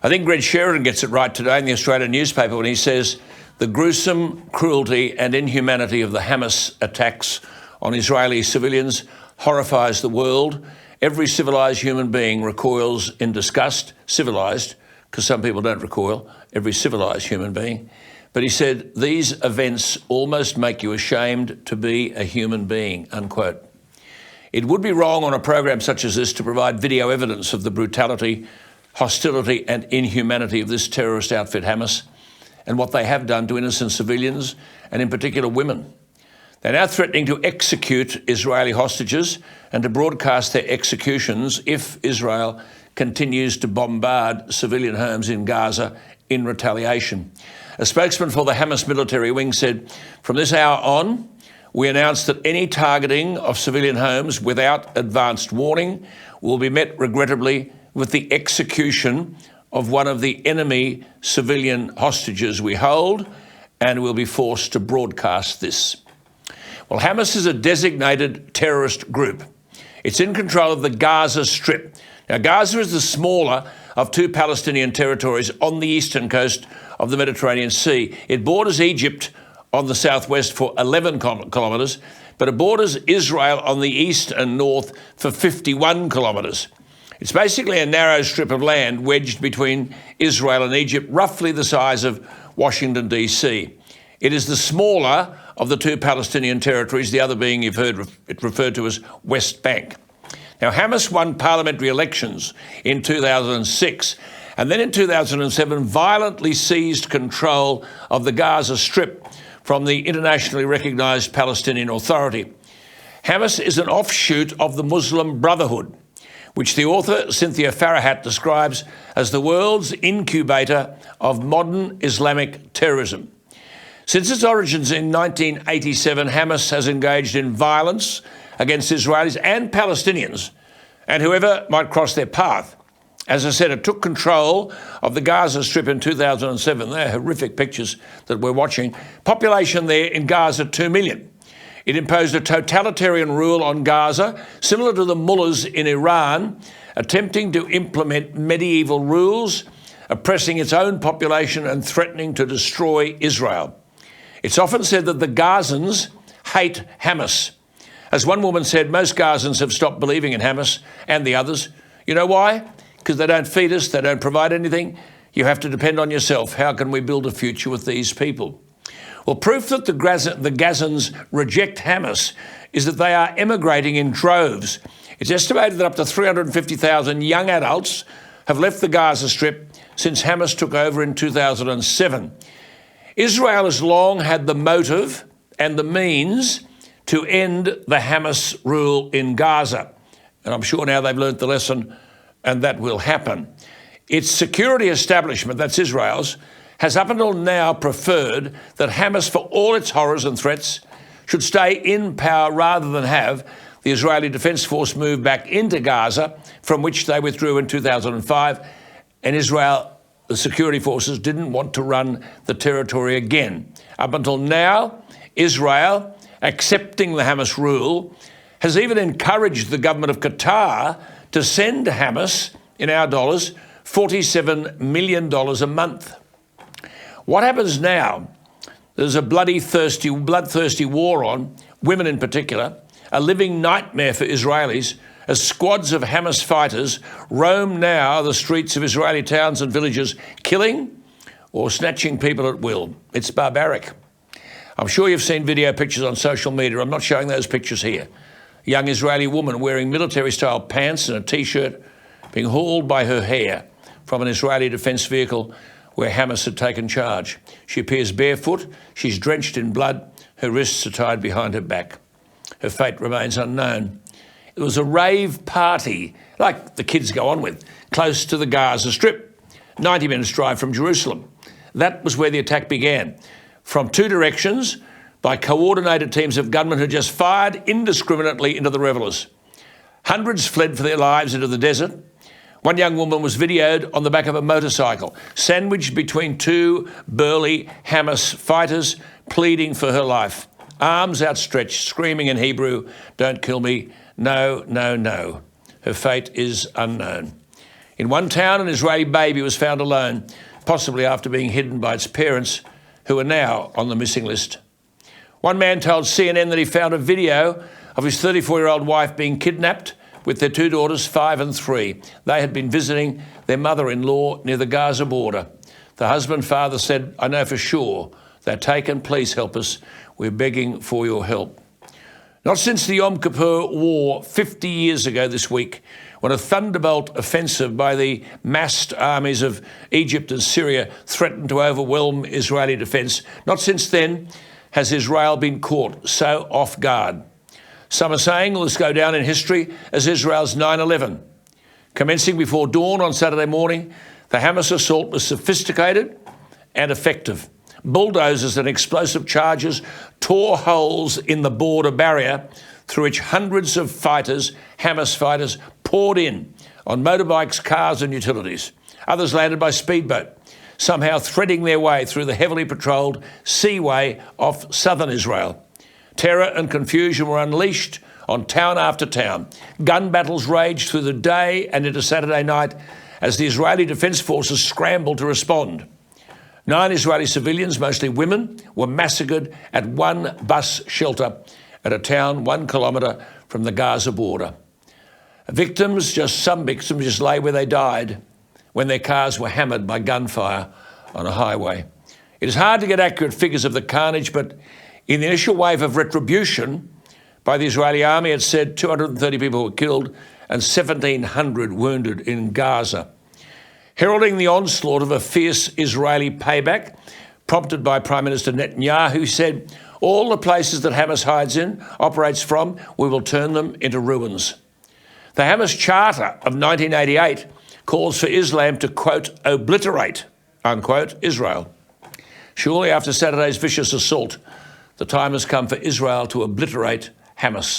I think Greg Sheridan gets it right today in the Australian newspaper when he says the gruesome cruelty and inhumanity of the Hamas attacks on Israeli civilians horrifies the world. Every civilised human being recoils in disgust. Civilised, because some people don't recoil, every civilised human being. But he said, these events almost make you ashamed to be a human being, unquote. It would be wrong on a program such as this to provide video evidence of the brutality, hostility and inhumanity of this terrorist outfit Hamas and what they have done to innocent civilians and in particular women. They're now threatening to execute Israeli hostages and to broadcast their executions if Israel continues to bombard civilian homes in Gaza in retaliation. A spokesman for the Hamas military wing said, from this hour on, we announce that any targeting of civilian homes without advanced warning will be met, regrettably, with the execution of one of the enemy civilian hostages we hold, and will be forced to broadcast this. Well, Hamas is a designated terrorist group. It's in control of the Gaza Strip. Now, Gaza is the smaller of two Palestinian territories on the eastern coast of the Mediterranean Sea. It borders Egypt on the southwest for 11 kilometres, but it borders Israel on the east and north for 51 kilometres. It's basically a narrow strip of land wedged between Israel and Egypt, roughly the size of Washington, D.C. It is the smaller of the two Palestinian territories, the other being, you've heard it referred to as West Bank. Now, Hamas won parliamentary elections in 2006 and then in 2007 violently seized control of the Gaza Strip from the internationally recognised Palestinian Authority. Hamas is an offshoot of the Muslim Brotherhood, which the author Cynthia Farahat describes as the world's incubator of modern Islamic terrorism. Since its origins in 1987, Hamas has engaged in violence against Israelis and Palestinians and whoever might cross their path. As I said, it took control of the Gaza Strip in 2007. They're horrific pictures that we're watching. Population there in Gaza, 2 million. It imposed a totalitarian rule on Gaza, similar to the mullahs in Iran, attempting to implement medieval rules, oppressing its own population and threatening to destroy Israel. It's often said that the Gazans hate Hamas. As one woman said, most Gazans have stopped believing in Hamas and the others. You know why? Because they don't feed us, they don't provide anything. You have to depend on yourself. How can we build a future with these people? Well, proof that the Gazans reject Hamas is that they are emigrating in droves. It's estimated that up to 350,000 young adults have left the Gaza Strip since Hamas took over in 2007. Israel has long had the motive and the means to end the Hamas rule in Gaza. And I'm sure now they've learnt the lesson and that will happen. Its security establishment, that's Israel's, has up until now preferred that Hamas, for all its horrors and threats, should stay in power rather than have the Israeli Defence Force move back into Gaza, from which they withdrew in 2005, and Israel, the security forces, didn't want to run the territory again. Up until now, Israel, accepting the Hamas rule, has even encouraged the government of Qatar to send Hamas, in our dollars, $47 million a month. What happens now? There's a bloodthirsty war on, women in particular, a living nightmare for Israelis, as squads of Hamas fighters roam now the streets of Israeli towns and villages, killing or snatching people at will. It's barbaric. I'm sure you've seen video pictures on social media. I'm not showing those pictures here. A young Israeli woman wearing military-style pants and a T-shirt being hauled by her hair from an Israeli defence vehicle where Hamas had taken charge. She appears barefoot, she's drenched in blood, her wrists are tied behind her back. Her fate remains unknown. It was a rave party, like the kids go on with, close to the Gaza Strip, 90 minutes drive from Jerusalem. That was where the attack began. From two directions, by coordinated teams of gunmen who just fired indiscriminately into the revellers. Hundreds fled for their lives into the desert. One young woman was videoed on the back of a motorcycle, sandwiched between two burly Hamas fighters, pleading for her life. Arms outstretched, screaming in Hebrew, "Don't kill me, no, no, no." Her fate is unknown. In one town, an Israeli baby was found alone, possibly after being hidden by its parents, who are now on the missing list. One man told CNN that he found a video of his 34-year-old wife being kidnapped with their two daughters, 5 and 3. They had been visiting their mother-in-law near the Gaza border. The husband father said, "I know for sure they're taken. Please help us. We're begging for your help." Not since the Yom Kippur War 50 years ago this week, when a thunderbolt offensive by the massed armies of Egypt and Syria threatened to overwhelm Israeli defence, not since then has Israel been caught so off guard. Some are saying this go down in history as Israel's 9/11. Commencing before dawn on Saturday morning, the Hamas assault was sophisticated and effective. Bulldozers and explosive charges tore holes in the border barrier through which hundreds of fighters, Hamas fighters, poured in on motorbikes, cars and utilities. Others landed by speedboat, somehow threading their way through the heavily patrolled seaway off southern Israel. Terror and confusion were unleashed on town after town. Gun battles raged through the day and into Saturday night as the Israeli Defence Forces scrambled to respond. 9 Israeli civilians, mostly women, were massacred at one bus shelter at a town 1 kilometre from the Gaza border. Some victims just lay where they died when their cars were hammered by gunfire on a highway. It is hard to get accurate figures of the carnage, but in the initial wave of retribution by the Israeli army, it said 230 people were killed and 1,700 wounded in Gaza. Heralding the onslaught of a fierce Israeli payback, prompted by Prime Minister Netanyahu, said, "All the places that Hamas hides in, operates from, we will turn them into ruins." The Hamas Charter of 1988 calls for Islam to, quote, obliterate, unquote, Israel. Surely after Saturday's vicious assault, the time has come for Israel to obliterate Hamas.